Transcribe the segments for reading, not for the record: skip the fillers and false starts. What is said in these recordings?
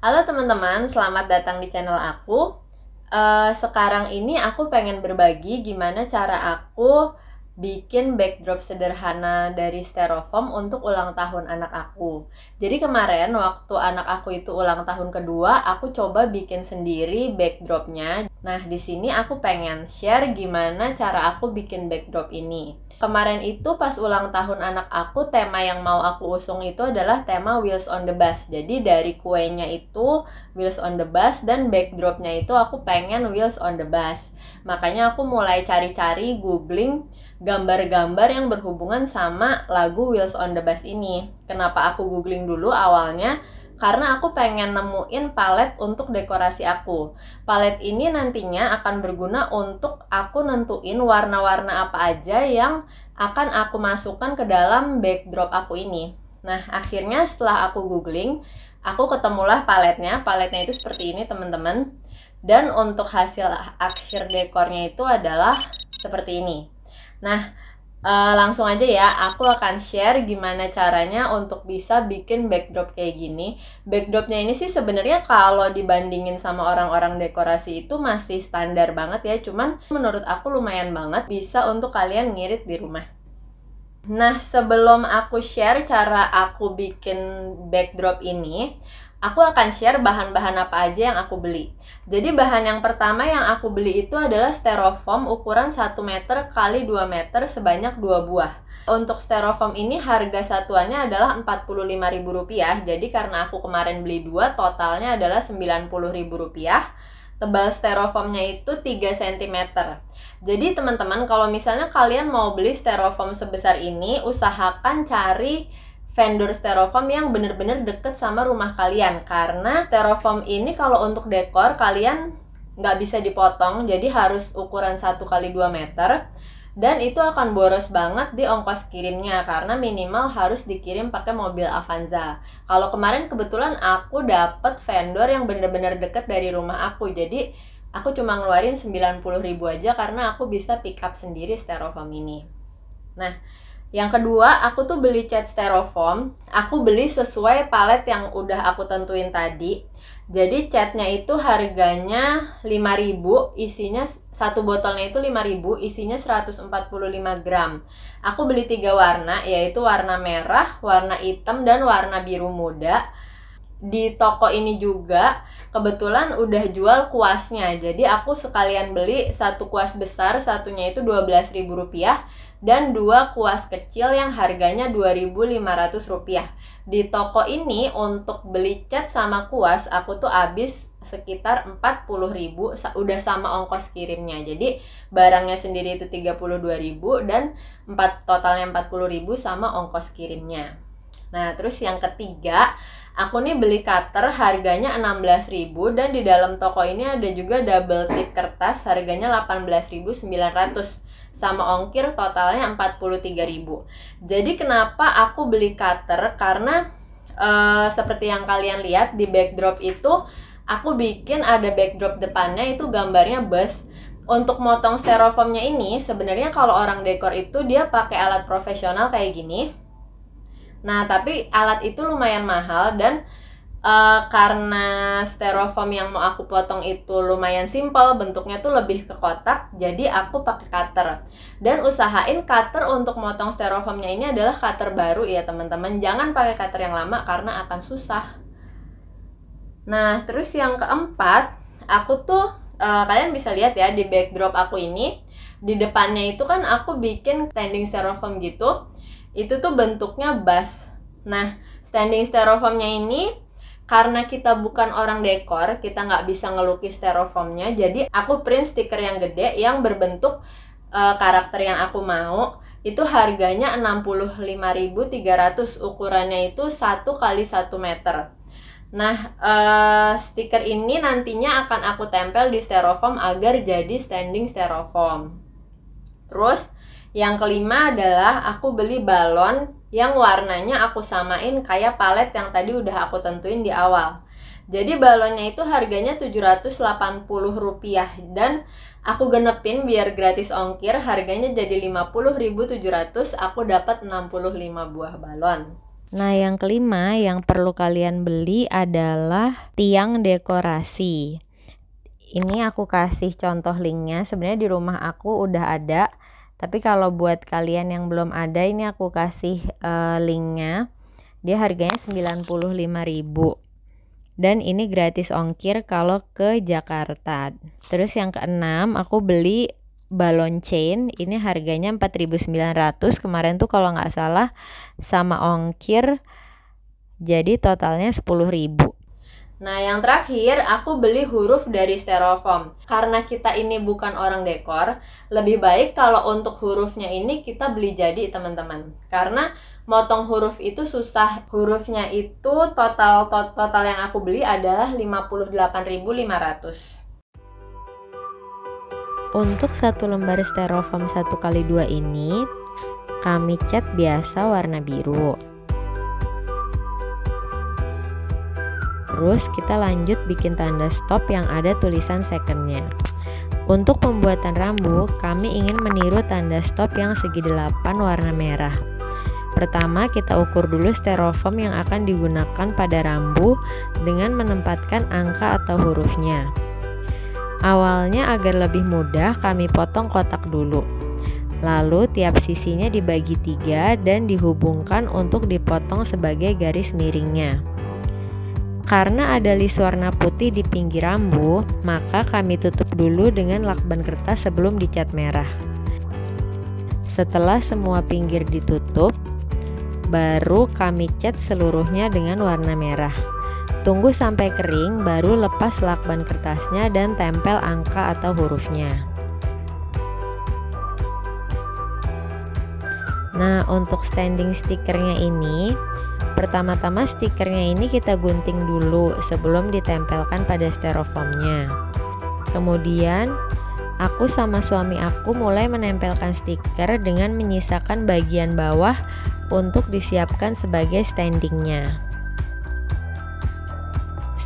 Halo teman-teman, selamat datang di channel aku. Sekarang ini aku pengen berbagi gimana cara aku bikin backdrop sederhana dari styrofoam untuk ulang tahun anak aku. Jadi kemarin waktu anak aku itu ulang tahun kedua, aku coba bikin sendiri backdropnya. Nah, di sini aku pengen share gimana cara aku bikin backdrop ini. Kemarin itu pas ulang tahun anak aku, tema yang mau aku usung itu adalah tema Wheels on the Bus. Jadi dari kuenya itu Wheels on the Bus dan backdropnya itu aku pengen Wheels on the Bus. Makanya aku mulai cari-cari googling gambar-gambar yang berhubungan sama lagu Wheels on the Bus ini. Kenapa aku googling dulu awalnya? Karena aku pengen nemuin palet untuk dekorasi aku. Palet ini nantinya akan berguna untuk aku nentuin warna-warna apa aja yang akan aku masukkan ke dalam backdrop aku ini. Nah, akhirnya setelah aku googling, aku ketemulah paletnya. Paletnya itu seperti ini, teman-teman. Dan untuk hasil akhir dekornya itu adalah seperti ini. Nah, langsung aja ya, aku akan share gimana caranya untuk bisa bikin backdrop kayak gini. Backdropnya ini sih sebenarnya kalau dibandingin sama orang-orang dekorasi itu masih standar banget ya. Cuman menurut aku lumayan banget bisa untuk kalian ngirit di rumah. Nah, sebelum aku share cara aku bikin backdrop ini, aku akan share bahan-bahan apa aja yang aku beli. Jadi bahan yang pertama yang aku beli itu adalah styrofoam ukuran 1 meter x 2 meter sebanyak 2 buah. Untuk styrofoam ini harga satuannya adalah Rp45.000. Jadi karena aku kemarin beli 2, totalnya adalah Rp90.000. Tebal styrofoamnya itu 3 cm. Jadi teman-teman, kalau misalnya kalian mau beli styrofoam sebesar ini, usahakan cari vendor styrofoam yang bener-bener deket sama rumah kalian. Karena styrofoam ini kalau untuk dekor kalian nggak bisa dipotong, jadi harus ukuran 1 x 2 meter. Dan itu akan boros banget di ongkos kirimnya, karena minimal harus dikirim pakai mobil Avanza. Kalau kemarin kebetulan aku dapet vendor yang bener-bener deket dari rumah aku, jadi aku cuma ngeluarin 90.000 aja karena aku bisa pick up sendiri styrofoam ini. Nah, yang kedua, aku tuh beli cat styrofoam. Aku beli sesuai palet yang udah aku tentuin tadi. Jadi catnya itu harganya 5.000, isinya satu botolnya itu 5.000, isinya 145 gram. Aku beli 3 warna, yaitu warna merah, warna hitam, dan warna biru muda. Di toko ini juga kebetulan udah jual kuasnya. Jadi aku sekalian beli satu kuas besar, satunya itu Rp12.000, dan 2 kuas kecil yang harganya Rp2.500. Di toko ini untuk beli cat sama kuas aku tuh habis sekitar 40.000, udah sama ongkos kirimnya. Jadi barangnya sendiri itu 32.000 dan totalnya 40.000 sama ongkos kirimnya. Nah, terus yang ketiga, aku nih beli cutter harganya 16.000, dan di dalam toko ini ada juga double tip kertas harganya 18.900 sama ongkir totalnya 43.000. Jadi kenapa aku beli cutter? Karena seperti yang kalian lihat di backdrop itu, aku bikin ada backdrop depannya itu gambarnya bus. Untuk motong styrofoamnya ini sebenarnya kalau orang dekor itu dia pakai alat profesional kayak gini. Nah, tapi alat itu lumayan mahal, dan karena styrofoam yang mau aku potong itu lumayan simple, bentuknya tuh lebih ke kotak, jadi aku pakai cutter. Dan usahain cutter untuk motong styrofoamnya ini adalah cutter baru ya teman-teman, jangan pakai cutter yang lama karena akan susah. Nah, terus yang keempat, aku tuh kalian bisa lihat ya di backdrop aku ini, di depannya itu kan aku bikin standing styrofoam gitu. Itu tuh bentuknya bus. Nah, standing styrofoamnya ini karena kita bukan orang dekor, kita nggak bisa ngelukis styrofoamnya, jadi aku print stiker yang gede yang berbentuk karakter yang aku mau. Itu harganya 65.300, ukurannya itu 1 x 1 meter. Nah, stiker ini nantinya akan aku tempel di styrofoam agar jadi standing styrofoam. Terus yang kelima adalah aku beli balon yang warnanya aku samain kayak palet yang tadi udah aku tentuin di awal. Jadi balonnya itu harganya Rp780, dan aku genepin biar gratis ongkir, harganya jadi Rp50.700, aku dapat 65 buah balon. Nah, yang kelima yang perlu kalian beli adalah tiang dekorasi. Ini aku kasih contoh linknya. Sebenarnya di rumah aku udah ada, tapi kalau buat kalian yang belum ada, ini aku kasih linknya. Dia harganya 95.000 dan ini gratis ongkir kalau ke Jakarta. Terus yang keenam, aku beli balon chain. Ini harganya 4.900. Kemarin tuh kalau nggak salah sama ongkir jadi totalnya 10.000. Nah, yang terakhir aku beli huruf dari Styrofoam. Karena kita ini bukan orang dekor, lebih baik kalau untuk hurufnya ini kita beli jadi, teman-teman. Karena motong huruf itu susah. Hurufnya itu total yang aku beli adalah 58.500. Untuk satu lembar Styrofoam 1x2 ini kami cat biasa warna biru. Terus kita lanjut bikin tanda stop yang ada tulisan secondnya. Untuk pembuatan rambu, kami ingin meniru tanda stop yang segi 8 warna merah. Pertama, kita ukur dulu styrofoam yang akan digunakan pada rambu dengan menempatkan angka atau hurufnya. Awalnya agar lebih mudah, kami potong kotak dulu. Lalu tiap sisinya dibagi 3 dan dihubungkan untuk dipotong sebagai garis miringnya. Karena ada list warna putih di pinggir rambu, maka kami tutup dulu dengan lakban kertas sebelum dicat merah. Setelah semua pinggir ditutup, baru kami cat seluruhnya dengan warna merah. Tunggu sampai kering, baru lepas lakban kertasnya dan tempel angka atau hurufnya. Nah, untuk standing stikernya ini, pertama-tama stikernya ini kita gunting dulu sebelum ditempelkan pada styrofoamnya. Kemudian aku sama suami aku mulai menempelkan stiker dengan menyisakan bagian bawah untuk disiapkan sebagai standingnya.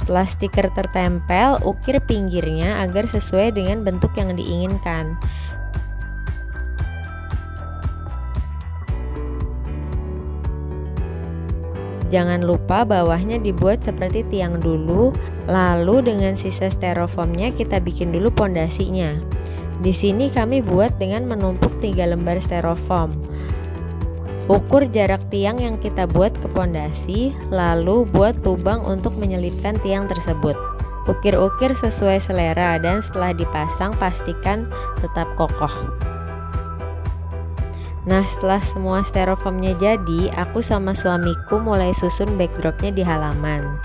Setelah stiker tertempel, ukir pinggirnya agar sesuai dengan bentuk yang diinginkan. Jangan lupa bawahnya dibuat seperti tiang dulu, lalu dengan sisa styrofoamnya kita bikin dulu pondasinya. Di sini kami buat dengan menumpuk 3 lembar styrofoam. Ukur jarak tiang yang kita buat ke pondasi, lalu buat lubang untuk menyelipkan tiang tersebut. Ukir-ukir sesuai selera dan setelah dipasang pastikan tetap kokoh. Nah, setelah semua styrofoamnya jadi, aku sama suamiku mulai susun backdropnya di halaman.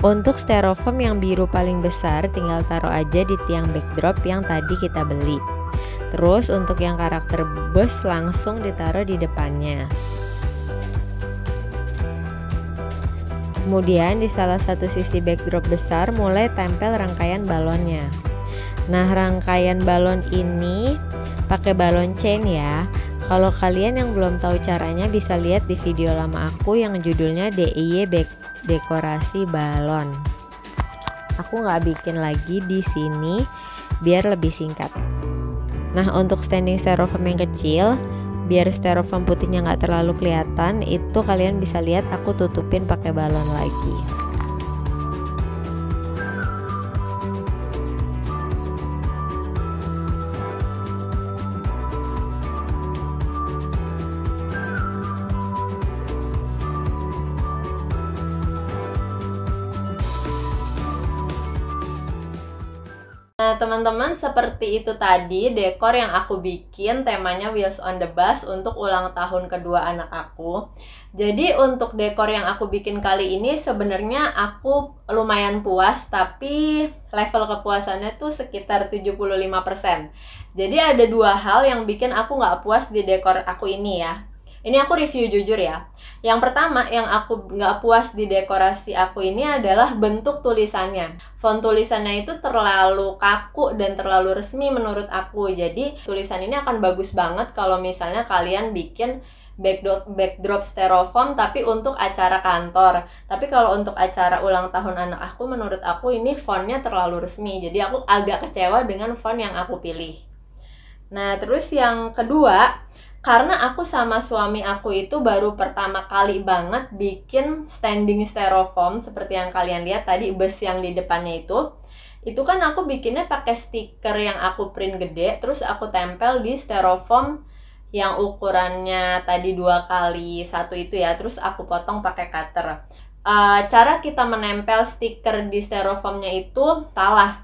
Untuk styrofoam yang biru paling besar, tinggal taruh aja di tiang backdrop yang tadi kita beli. Terus untuk yang karakter bus langsung ditaruh di depannya. Kemudian di salah satu sisi backdrop besar mulai tempel rangkaian balonnya. Nah, rangkaian balon ini pakai balon chain ya. Kalau kalian yang belum tahu caranya bisa lihat di video lama aku yang judulnya DIY dekorasi balon. Aku nggak bikin lagi di sini biar lebih singkat. Nah, untuk standing styrofoam yang kecil, biar styrofoam putihnya nggak terlalu kelihatan, itu kalian bisa lihat aku tutupin pakai balon lagi. Nah, teman-teman, seperti itu tadi dekor yang aku bikin, temanya Wheels on the Bus untuk ulang tahun kedua anak aku. Jadi untuk dekor yang aku bikin kali ini sebenarnya aku lumayan puas, tapi level kepuasannya tuh sekitar 75%. Jadi ada 2 hal yang bikin aku nggak puas di dekor aku ini ya. Ini aku review jujur ya. Yang pertama yang aku nggak puas di dekorasi aku ini adalah bentuk tulisannya. Font tulisannya itu terlalu kaku dan terlalu resmi menurut aku. Jadi tulisan ini akan bagus banget kalau misalnya kalian bikin backdrop styrofoam tapi untuk acara kantor. Tapi kalau untuk acara ulang tahun anak aku, menurut aku ini fontnya terlalu resmi. Jadi aku agak kecewa dengan font yang aku pilih. Nah, terus yang kedua, karena aku sama suami aku itu baru pertama kali banget bikin standing styrofoam seperti yang kalian lihat tadi, bus yang di depannya itu kan aku bikinnya pakai stiker yang aku print gede, terus aku tempel di styrofoam yang ukurannya tadi 2x1 itu ya, terus aku potong pakai cutter. Cara kita menempel stiker di styrofoamnya itu salah.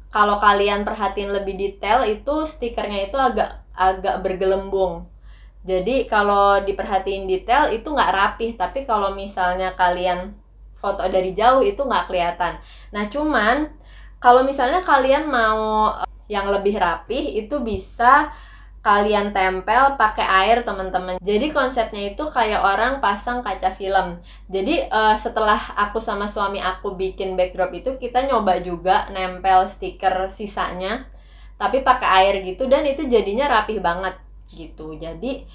Kalau kalian perhatiin lebih detail, itu stikernya itu agak bergelembung. Jadi kalau diperhatiin detail itu nggak rapih, tapi kalau misalnya kalian foto dari jauh itu nggak kelihatan. Nah cuman kalau misalnya kalian mau yang lebih rapih, itu bisa kalian tempel pakai air teman-teman. Jadi konsepnya itu kayak orang pasang kaca film. Jadi setelah aku sama suami aku bikin backdrop itu, kita nyoba juga nempel stiker sisanya tapi pakai air gitu, dan itu jadinya rapih banget gitu. Jadi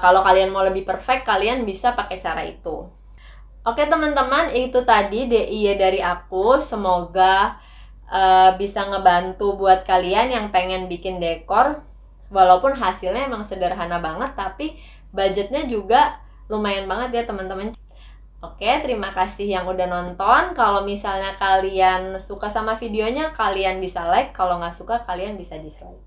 kalau kalian mau lebih perfect, kalian bisa pakai cara itu. Oke teman-teman, itu tadi DIY dari aku. Semoga bisa ngebantu buat kalian yang pengen bikin dekor. Walaupun hasilnya emang sederhana banget, tapi budgetnya juga lumayan banget ya teman-teman. Oke, terima kasih yang udah nonton. Kalau misalnya kalian suka sama videonya, kalian bisa like. Kalau nggak suka, kalian bisa dislike.